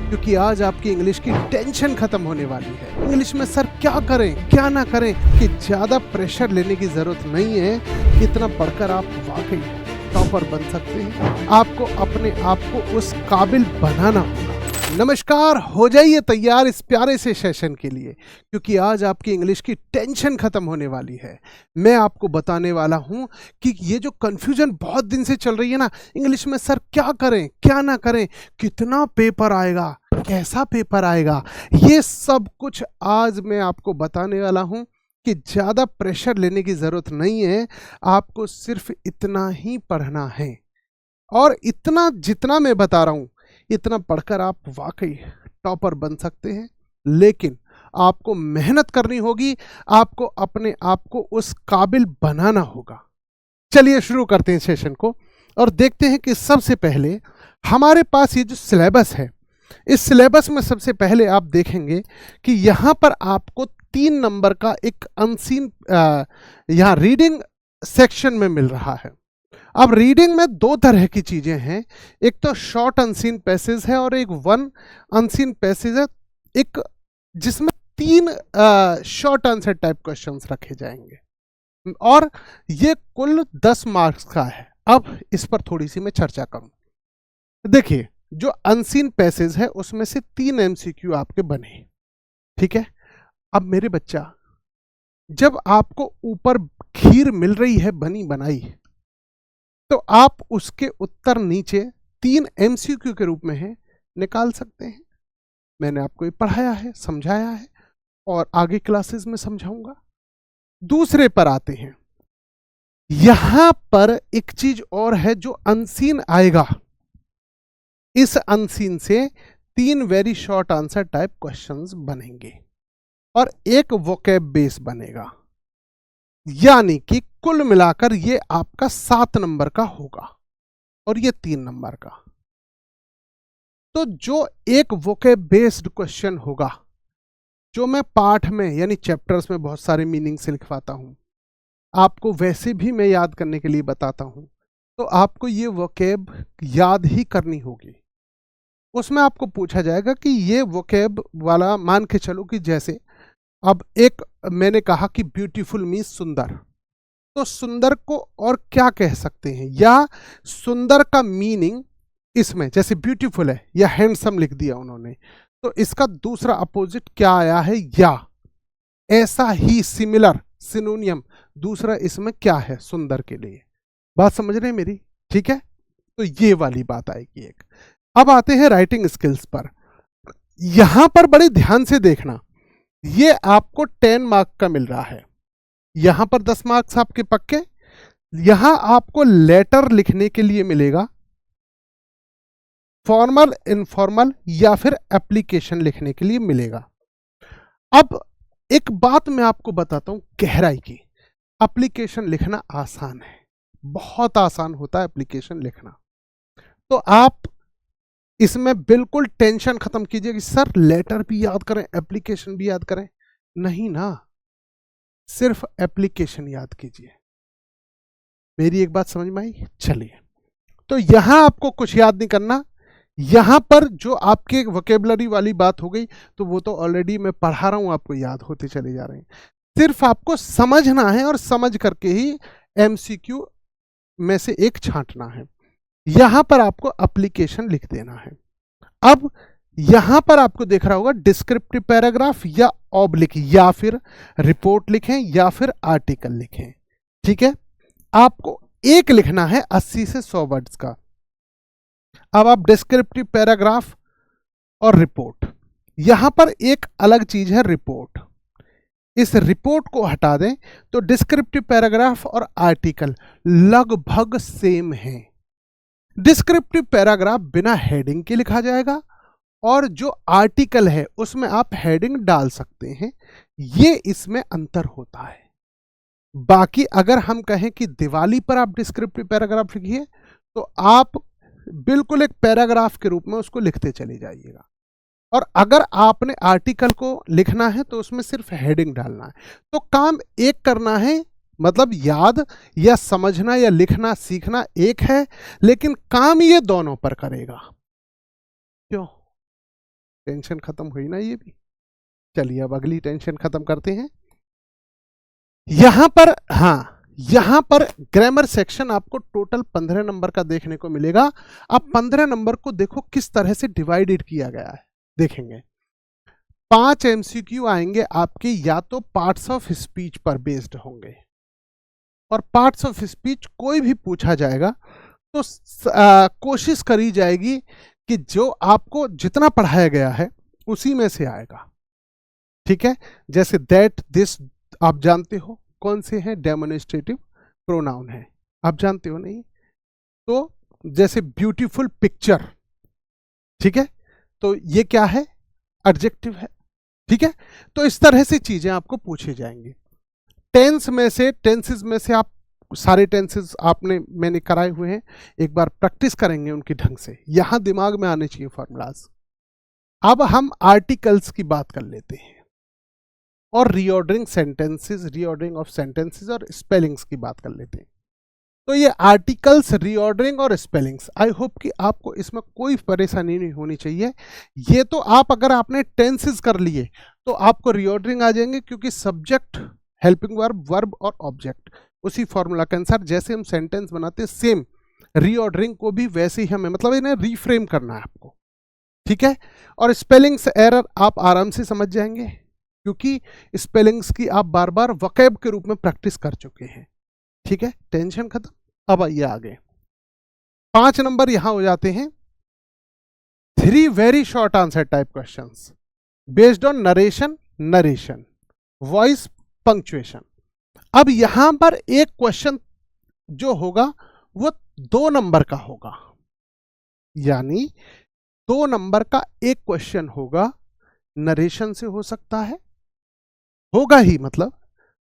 क्योंकि आज आपकी इंग्लिश की टेंशन खत्म होने वाली है। इंग्लिश में सर क्या करें क्या ना करें कि ज़्यादा प्रेशर लेने की ज़रूरत नहीं है। इतना पढ़कर आप वाकई टॉपर बन सकते हैं। आपको अपने आप को उस काबिल बनाना होगा। नमस्कार, हो जाइए तैयार इस प्यारे से सेशन के लिए, क्योंकि आज आपकी इंग्लिश की टेंशन खत्म होने वाली है। मैं आपको बताने वाला हूं कि ये जो कंफ्यूजन बहुत दिन से चल रही है ना, इंग्लिश में सर क्या करें क्या ना करें, कितना पेपर आएगा, कैसा पेपर आएगा, ये सब कुछ आज मैं आपको बताने वाला हूं कि ज़्यादा प्रेशर लेने की ज़रूरत नहीं है। आपको सिर्फ इतना ही पढ़ना है और इतना जितना मैं बता रहा हूं इतना पढ़कर आप वाकई टॉपर बन सकते हैं। लेकिन आपको मेहनत करनी होगी, आपको अपने आप को उस काबिल बनाना होगा। चलिए शुरू करते हैं सेशन को और देखते हैं कि सबसे पहले हमारे पास ये जो सिलेबस है, इस सिलेबस में सबसे पहले आप देखेंगे कि यहाँ पर आपको 3 नंबर का एक अनसीन यहाँ रीडिंग सेक्शन में मिल रहा है। अब रीडिंग में 2 तरह की चीजें हैं, एक तो शॉर्ट अनसीन पैसेज है और एक वन अनसीन पैसेज है, एक जिसमें 3 शॉर्ट आंसर टाइप क्वेश्चंस रखे जाएंगे और ये कुल 10 मार्क्स का है। अब इस पर थोड़ी सी मैं चर्चा करूं। देखिए, जो अनसीन पैसेज है उसमें से 3 एमसीक्यू आपके बने, ठीक है। अब मेरे बच्चा, जब आपको ऊपर खीर मिल रही है बनी बनाई, तो आप उसके उत्तर नीचे 3 एमसीक्यू के रूप में है निकाल सकते हैं। मैंने आपको ये पढ़ाया है, समझाया है और आगे क्लासेस में समझाऊंगा। दूसरे पर आते हैं। यहां पर एक चीज और है जो अनसीन आएगा। इस अनसीन से 3 very short answer type questions बनेंगे और एक वोकैब बेस बनेगा, यानी कि कुल मिलाकर ये आपका 7 नंबर का होगा और ये 3 नंबर का। तो जो एक वोकैब बेस्ड क्वेश्चन होगा, जो मैं पाठ में यानी चैप्टर्स में बहुत सारे मीनिंग से लिखवाता हूं, आपको वैसे भी मैं याद करने के लिए बताता हूं, तो आपको ये वोकैब याद ही करनी होगी। उसमें आपको पूछा जाएगा कि ये वोकैब वाला, मान के चलो कि जैसे अब एक मैंने कहा कि ब्यूटीफुल मीन्स सुंदर, तो सुंदर को और क्या कह सकते हैं, या सुंदर का मीनिंग इसमें जैसे ब्यूटीफुल है या हैंडसम लिख दिया उन्होंने, तो इसका दूसरा अपोजिट क्या आया है, या ऐसा ही, सिमिलर, सिनोनियम दूसरा इसमें क्या है सुंदर के लिए। बात समझ रहे हैं मेरी, ठीक है। तो ये वाली बात आएगी एक। अब आते हैं राइटिंग स्किल्स पर। यहां पर बड़े ध्यान से देखना, ये आपको 10 मार्क का मिल रहा है, यहां पर 10 मार्क्स आपके पक्के। यहां आपको लेटर लिखने के लिए मिलेगा, फॉर्मल, इनफॉर्मल या फिर एप्लीकेशन लिखने के लिए मिलेगा। अब एक बात मैं आपको बताता हूं गहराई की, एप्लीकेशन लिखना आसान है, बहुत आसान होता है एप्लीकेशन लिखना। तो आप इसमें बिल्कुल टेंशन खत्म कीजिए कि सर लेटर भी याद करें एप्लीकेशन भी याद करें, नहीं ना, सिर्फ एप्लीकेशन याद कीजिए। मेरी एक बात समझ में आई? चलिए, तो यहां आपको कुछ याद नहीं करना। यहां पर जो आपके वोकेबलरी वाली बात हो गई, तो वो तो ऑलरेडी मैं पढ़ा रहा हूं, आपको याद होते चले जा रहे हैं। सिर्फ आपको समझना है और समझ करके ही एमसीक्यू में से एक छांटना है। यहां पर आपको एप्लीकेशन लिख देना है। अब यहां पर आपको देख रहा होगा डिस्क्रिप्टिव पैराग्राफ या ऑब्लिक, या फिर रिपोर्ट लिखें या फिर आर्टिकल लिखें, ठीक है। आपको एक लिखना है 80 से 100 वर्ड्स का। अब आप डिस्क्रिप्टिव पैराग्राफ और रिपोर्ट, यहां पर एक अलग चीज है रिपोर्ट, इस रिपोर्ट को हटा दें तो डिस्क्रिप्टिव पैराग्राफ और आर्टिकल लगभग सेम है। डिस्क्रिप्टिव पैराग्राफ बिना हेडिंग के लिखा जाएगा और जो आर्टिकल है उसमें आप हेडिंग डाल सकते हैं, ये इसमें अंतर होता है। बाकी अगर हम कहें कि दिवाली पर आप डिस्क्रिप्टिव पैराग्राफ लिखिए, तो आप बिल्कुल एक पैराग्राफ के रूप में उसको लिखते चले जाइएगा, और अगर आपने आर्टिकल को लिखना है तो उसमें सिर्फ हेडिंग डालना है। तो काम एक करना है, मतलब याद या समझना या लिखना सीखना एक है, लेकिन काम ये दोनों पर करेगा। क्यों? टेंशन खत्म हुई ना ये भी। चलिए अब अगली टेंशन खत्म करते हैं। यहां पर, हाँ, यहां पर ग्रामर सेक्शन आपको टोटल 15 नंबर का देखने को मिलेगा। अब 15 नंबर को देखो किस तरह से डिवाइडेड किया गया है, देखेंगे। 5 एमसीक्यू आएंगे आपके, या तो पार्ट्स ऑफ स्पीच पर बेस्ड होंगे, और पार्ट्स ऑफ स्पीच कोई भी पूछा जाएगा तो कोशिश करी जाएगी कि जो आपको जितना पढ़ाया गया है उसी में से आएगा। ठीक है, जैसे दैट, दिस आप जानते हो कौन से हैं, डेमोन्स्ट्रेटिव प्रोनाउन है, आप जानते हो नहीं? तो जैसे ब्यूटीफुल पिक्चर, ठीक है, तो ये क्या है, एडजेक्टिव है। ठीक है, तो इस तरह से चीजें आपको पूछी जाएंगी। टेंस में से, टेंसेस में से आप सारे टेंसेस मैंने कराए हुए हैं, एक बार प्रैक्टिस करेंगे उनकी ढंग से, यहां दिमाग में आने चाहिए फॉर्मूलाज। अब हम आर्टिकल्स की बात कर लेते हैं और reordering sentences, reordering of sentences और स्पेलिंग्स की बात कर लेते हैं। तो ये आर्टिकल्स, रीऑर्डरिंग और स्पेलिंग्स, आई होप कि आपको इसमें कोई परेशानी नहीं होनी चाहिए। ये तो आप, अगर आपने टेंसेस कर लिए तो आपको रीऑर्डरिंग आ जाएंगे, क्योंकि सब्जेक्ट, हेल्पिंग वर्ब, वर्ब और ऑब्जेक्ट उसी फॉर्मूला के अनुसार जैसे हम सेंटेंस बनाते हैं, सेम रीऑर्डरिंग को भी वैसे ही हमें, मतलब इन्हें रीफ्रेम करना है आपको। ठीक है, और स्पेलिंग्स एरर आप आराम से समझ जाएंगे, क्योंकि स्पेलिंग्स की आप बार बार वकैब के रूप में प्रैक्टिस कर चुके हैं। ठीक है, टेंशन खत्म। अब आइए आगे, 5 नंबर यहां हो जाते हैं 3 very short answer type questions based on narration, narration, voice, punctuation. अब यहां पर एक क्वेश्चन जो होगा वो 2 नंबर का होगा, यानी 2 नंबर का एक क्वेश्चन होगा, नरेशन से हो सकता है, होगा ही मतलब,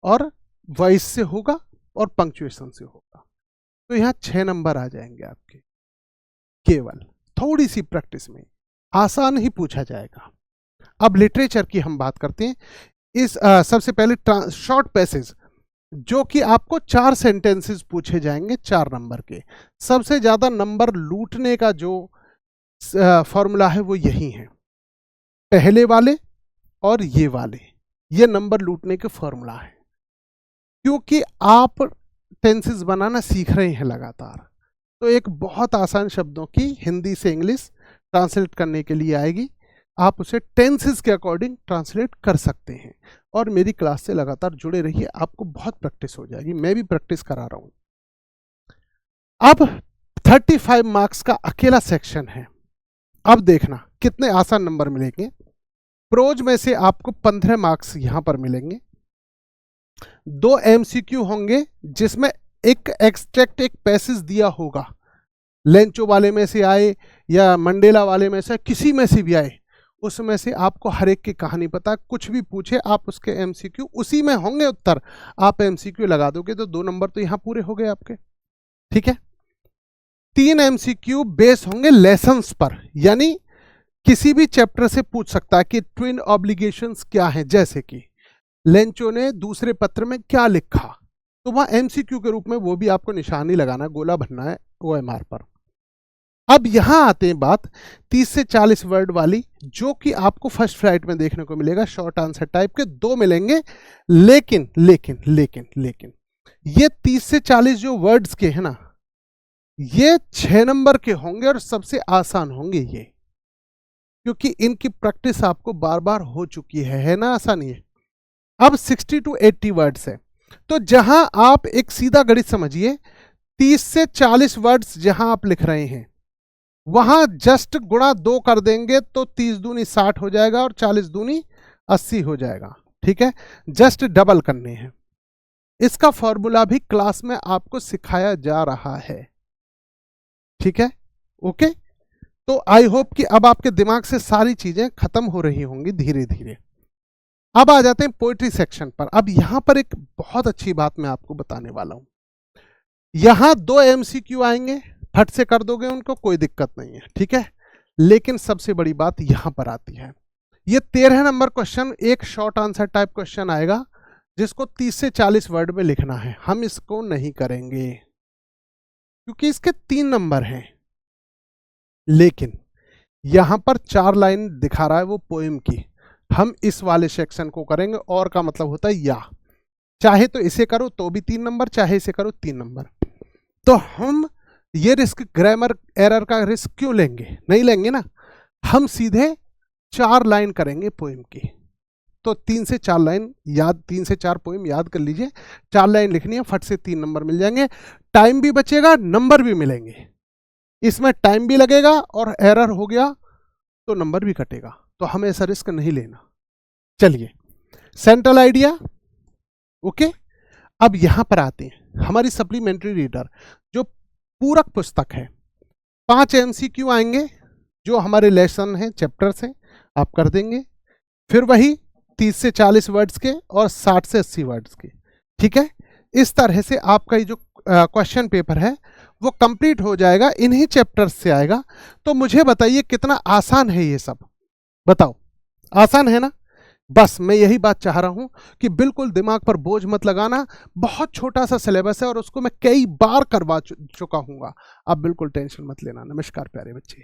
और वॉइस से होगा और पंक्चुएशन से होगा। तो यहां 6 नंबर आ जाएंगे आपके, केवल थोड़ी सी प्रैक्टिस में आसान ही पूछा जाएगा। अब लिटरेचर की हम बात करते हैं। इस सबसे पहले शॉर्ट पैसेज, जो कि आपको 4 सेंटेंसेस पूछे जाएंगे 4 नंबर के। सबसे ज्यादा नंबर लूटने का जो फॉर्मूला है वो यही है, पहले वाले और ये वाले, ये नंबर लूटने के फॉर्मूला है। क्योंकि आप टेंसेस बनाना सीख रहे हैं लगातार, तो एक बहुत आसान शब्दों की हिंदी से इंग्लिश ट्रांसलेट करने के लिए आएगी, आप उसे टेंसेस के अकॉर्डिंग ट्रांसलेट कर सकते हैं। और मेरी क्लास से लगातार जुड़े रहिए, आपको बहुत प्रैक्टिस हो जाएगी, मैं भी प्रैक्टिस करा रहा हूं। अब 35 मार्क्स का अकेला सेक्शन है। अब देखना कितने आसान नंबर मिलेंगे। प्रोज में से आपको 15 मार्क्स यहां पर मिलेंगे, 2 एमसीक्यू होंगे जिसमें एक एक्सट्रैक्ट, एक पैसेज दिया होगा, लेंचो वाले में से आए या मंडेला वाले में से, किसी में से भी आए, उसमें से आपको हर एक की कहानी पता, कुछ भी पूछे आप उसके एमसीक्यू उसी में होंगे, उत्तर आप एमसीक्यू लगा दोगे तो 2 नंबर तो यहां पूरे हो गए आपके। ठीक है, 3 एमसीक्यू बेस होंगे लेसन्स पर, यानी किसी भी चैप्टर से पूछ सकता है कि ट्विन ऑब्लिगेशंस क्या है, जैसे कि लेंचो ने दूसरे पत्र में क्या लिखा, तो वहां एमसीक्यू के रूप में वो भी आपको निशानी लगाना, गोला भरना है ओएमआर पर। अब यहां आते हैं बात 30 से 40 वर्ड वाली, जो कि आपको फर्स्ट फ्लाइट में देखने को मिलेगा, शॉर्ट आंसर टाइप के 2 मिलेंगे। लेकिन लेकिन लेकिन लेकिन ये 30 से 40 जो वर्ड्स के हैं ना, ये 6 नंबर के होंगे और सबसे आसान होंगे ये, क्योंकि इनकी प्रैक्टिस आपको बार बार हो चुकी है ना, आसानी है। अब 60 to 80 वर्ड्स है, तो जहां आप एक सीधा गणित समझिए, 30 से 40 वर्ड्स जहां आप लिख रहे हैं वहां जस्ट गुणा 2 कर देंगे तो 30 दूनी 60 हो जाएगा और 40 दूनी 80 हो जाएगा। ठीक है, जस्ट डबल करने हैं। इसका फॉर्मूला भी क्लास में आपको सिखाया जा रहा है। ठीक है, ओके, तो आई होप कि अब आपके दिमाग से सारी चीजें खत्म हो रही होंगी धीरे धीरे। अब आ जाते हैं पोएट्री सेक्शन पर। अब यहां पर एक बहुत अच्छी बात मैं आपको बताने वाला हूं। यहां 2 एमसीक्यू आएंगे, फट से कर दोगे उनको, कोई दिक्कत नहीं है। ठीक है, लेकिन सबसे बड़ी बात यहां पर आती है, ये 13 नंबर क्वेश्चन एक शॉर्ट आंसर टाइप क्वेश्चन आएगा, जिसको 30 से 40 वर्ड में लिखना है। हम इसको नहीं करेंगे क्योंकि इसके 3 नंबर हैं, लेकिन यहां पर 4 लाइन दिखा रहा है वो पोएम की, हम इस वाले सेक्शन को करेंगे। और का मतलब होता है या, चाहे तो इसे करो तो भी 3 नंबर, चाहे इसे करो 3 नंबर। तो हम ये रिस्क, ग्रामर एरर का रिस्क क्यों लेंगे, नहीं लेंगे ना। हम सीधे 4 लाइन करेंगे पोएम की। तो 3 से 4 लाइन याद, 3 से 4 पोएम याद कर लीजिए, 4 लाइन लिखनी है, फट से 3 नंबर मिल जाएंगे, टाइम भी बचेगा, नंबर भी मिलेंगे। इसमें टाइम भी लगेगा और एरर हो गया तो नंबर भी कटेगा, तो हमें ऐसा रिस्क नहीं लेना। चलिए, सेंट्रल आइडिया ओके। अब यहां पर आते हैं हमारी सप्लीमेंट्री रीडर, जो पूरक पुस्तक है। 5 MCQ आएंगे, जो हमारे लेसन हैं, चैप्टर्स हैं, आप कर देंगे। फिर वही 30 से 40 वर्ड्स के और 60 से 80 वर्ड्स के, ठीक है। इस तरह से आपका ये जो क्वेश्चन पेपर है वो कंप्लीट हो जाएगा, इन्हीं चैप्टर्स से आएगा। तो मुझे बताइए कितना आसान है ये सब, बताओ, आसान है ना। बस मैं यही बात चाह रहा हूं कि बिल्कुल दिमाग पर बोझ मत लगाना। बहुत छोटा सा सिलेबस है और उसको मैं कई बार करवा चुका हूंगा, आप बिल्कुल टेंशन मत लेना। नमस्कार प्यारे बच्चे।